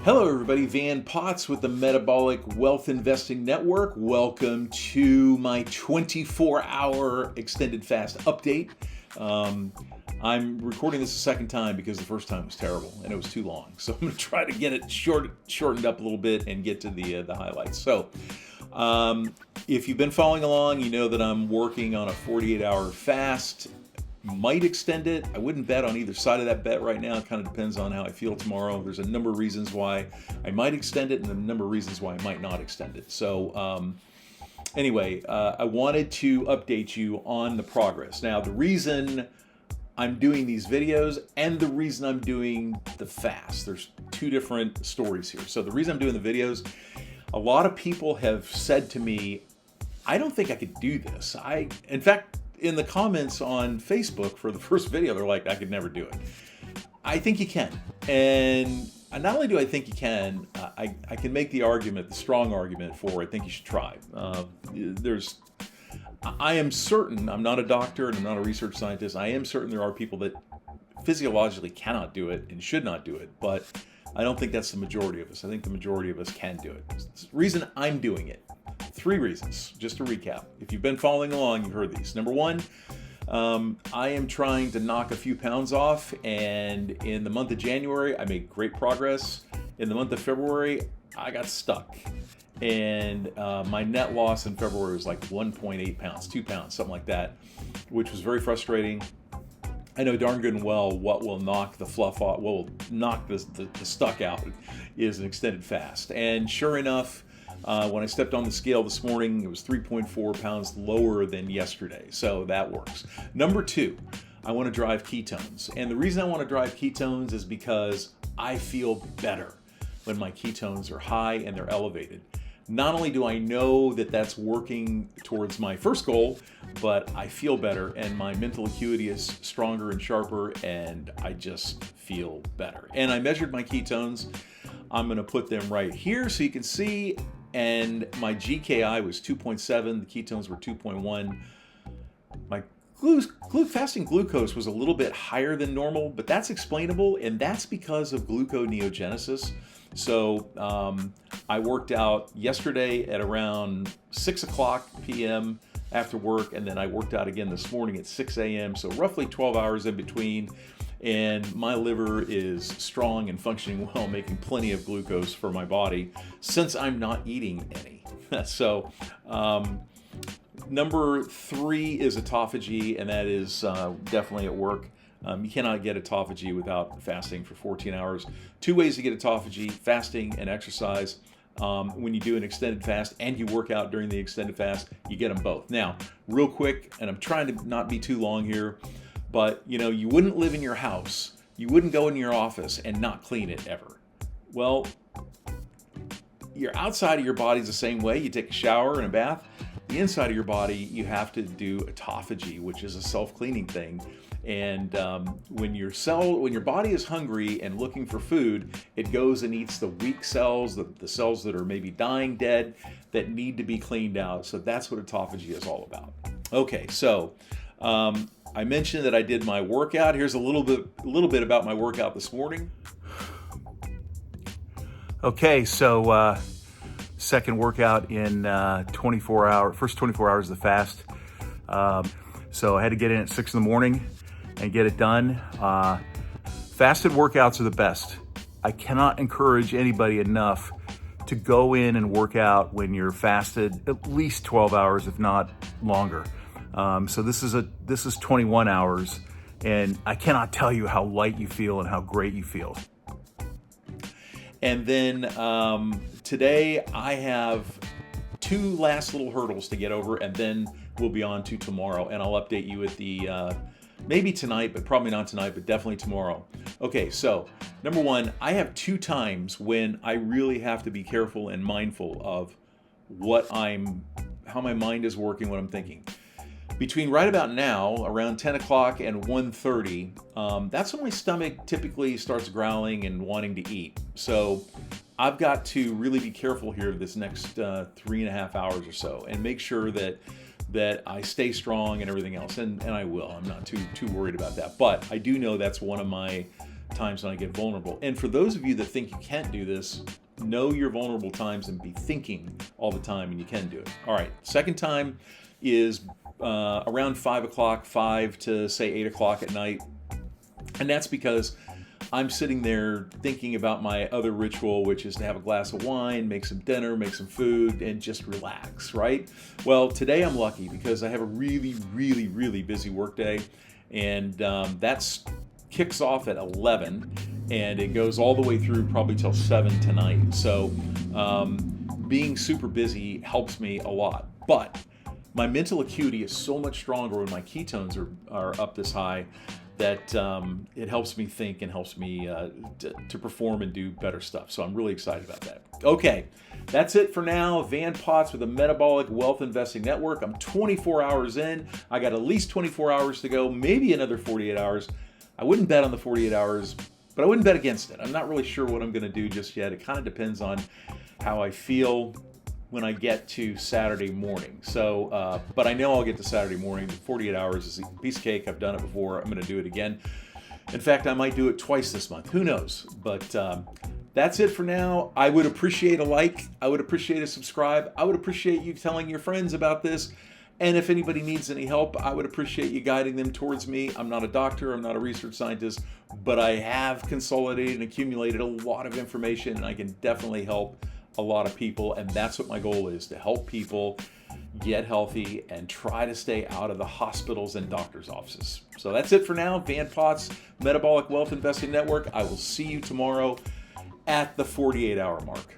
Hello everybody, Van Potts with the Metabolic Wealth Investing Network. Welcome to my 24-hour extended fast update. I'm recording this a second time because the first time was terrible and it was too long. So I'm going to try to get it shortened up a little bit and get to the highlights. So if you've been following along, you know that I'm working on a 48-hour fast. Might extend it. I wouldn't bet on either side of that bet right now. It kind of depends on how I feel tomorrow. There's a number of reasons why I might extend it and a number of reasons why I might not extend it. So anyway, I wanted to update you on the progress. Now, the reason I'm doing these videos and the reason I'm doing the fast, there's two different stories here. So the reason I'm doing the videos, a lot of people have said to me, I don't think I could do this. In fact, in the comments on Facebook for the first video, they're like, I could never do it. I think you can. And not only do I think you can, I can make the argument, the strong argument for I think you should try. I am certain, I'm not a doctor and I'm not a research scientist, I am certain there are people that physiologically cannot do it and should not do it, but I don't think that's the majority of us. I think the majority of us can do it. The reason I'm doing it, 3 reasons, just to recap. If you've been following along, you've heard these. Number 1, I am trying to knock a few pounds off, and in the month of January, I made great progress. In the month of February, I got stuck. And my net loss in February was like 1.8 pounds, 2 pounds, something like that, which was very frustrating. I know darn good and well what will knock the fluff off, what will knock the stuck out is an extended fast. And sure enough, when I stepped on the scale this morning, it was 3.4 pounds lower than yesterday. So that works. Number 2, I want to drive ketones. And the reason I want to drive ketones is because I feel better when my ketones are high and they're elevated. Not only do I know that that's working towards my first goal, but I feel better and my mental acuity is stronger and sharper and I just feel better. And I measured my ketones. I'm going to put them right here so you can see. And my GKI was 2.7. The ketones were 2.1. My fasting glucose was a little bit higher than normal, but that's explainable, and that's because of gluconeogenesis. So I worked out yesterday at around 6 o'clock p.m. after work, and then I worked out again this morning at 6 a.m., so roughly 12 hours in between, and my liver is strong and functioning well, making plenty of glucose for my body since I'm not eating any. So number 3 is autophagy, and that is definitely at work. You cannot get autophagy without fasting for 14 hours. 2 ways to get autophagy: fasting and exercise. When you do an extended fast and you work out during the extended fast, you get them both. Now, real quick, and I'm trying to not be too long here, but you wouldn't live in your house, you wouldn't go in your office and not clean it ever. Well, your outside of your body's the same way. You take a shower and a bath. The inside of your body, you have to do autophagy, which is a self-cleaning thing. And when your body is hungry and looking for food, it goes and eats the weak cells, the cells that are maybe dying, dead, that need to be cleaned out. So that's what autophagy is all about. Okay, so I mentioned that I did my workout. Here's a little bit about my workout this morning. Okay, so second workout in first 24 hours of the fast. So I had to get in at 6 in the morning and get it done. Fasted workouts are the best. I cannot encourage anybody enough to go in and work out when you're fasted at least 12 hours, if not longer. So this is 21 hours, and I cannot tell you how light you feel and how great you feel. And then today I have 2 last little hurdles to get over, and then we'll be on to tomorrow, and I'll update you at the maybe tonight, but probably not tonight, but definitely tomorrow. Okay, so number 1, I have 2 times when I really have to be careful and mindful of how my mind is working, what I'm thinking. Between right about now, around 10 o'clock and 1:30, that's when my stomach typically starts growling and wanting to eat. So I've got to really be careful here this next 3.5 hours or so and make sure that I stay strong and everything else. And I will. I'm not too worried about that. But I do know that's one of my times when I get vulnerable. And for those of you that think you can't do this, know your vulnerable times and be thinking all the time, and you can do it. All right, second time is around 5 o'clock, 5 to say 8 o'clock at night. And that's because I'm sitting there thinking about my other ritual, which is to have a glass of wine, make some dinner, make some food, and just relax, right? Well, today I'm lucky because I have a really, really, really busy work day, and that's kicks off at 11, and it goes all the way through probably till 7 tonight. So being super busy helps me a lot. But my mental acuity is so much stronger when my ketones are up this high that it helps me think and helps me to perform and do better stuff. So I'm really excited about that. Okay, that's it for now. Van Potts with the Metabolic Wealth Investing Network. I'm 24 hours in. I got at least 24 hours to go, maybe another 48 hours. I wouldn't bet on the 48 hours, but I wouldn't bet against it. I'm not really sure what I'm going to do just yet. It kind of depends on how I feel when I get to Saturday morning. So, but I know I'll get to Saturday morning. 48 hours is a piece of cake. I've done it before. I'm going to do it again. In fact, I might do it twice this month. Who knows? But that's it for now. I would appreciate a like. I would appreciate a subscribe. I would appreciate you telling your friends about this. And if anybody needs any help, I would appreciate you guiding them towards me. I'm not a doctor, I'm not a research scientist, but I have consolidated and accumulated a lot of information, and I can definitely help a lot of people. And that's what my goal is, to help people get healthy and try to stay out of the hospitals and doctors' offices. So that's it for now. Van Potts, Metabolic Wealth Investing Network. I will see you tomorrow at the 48-hour mark.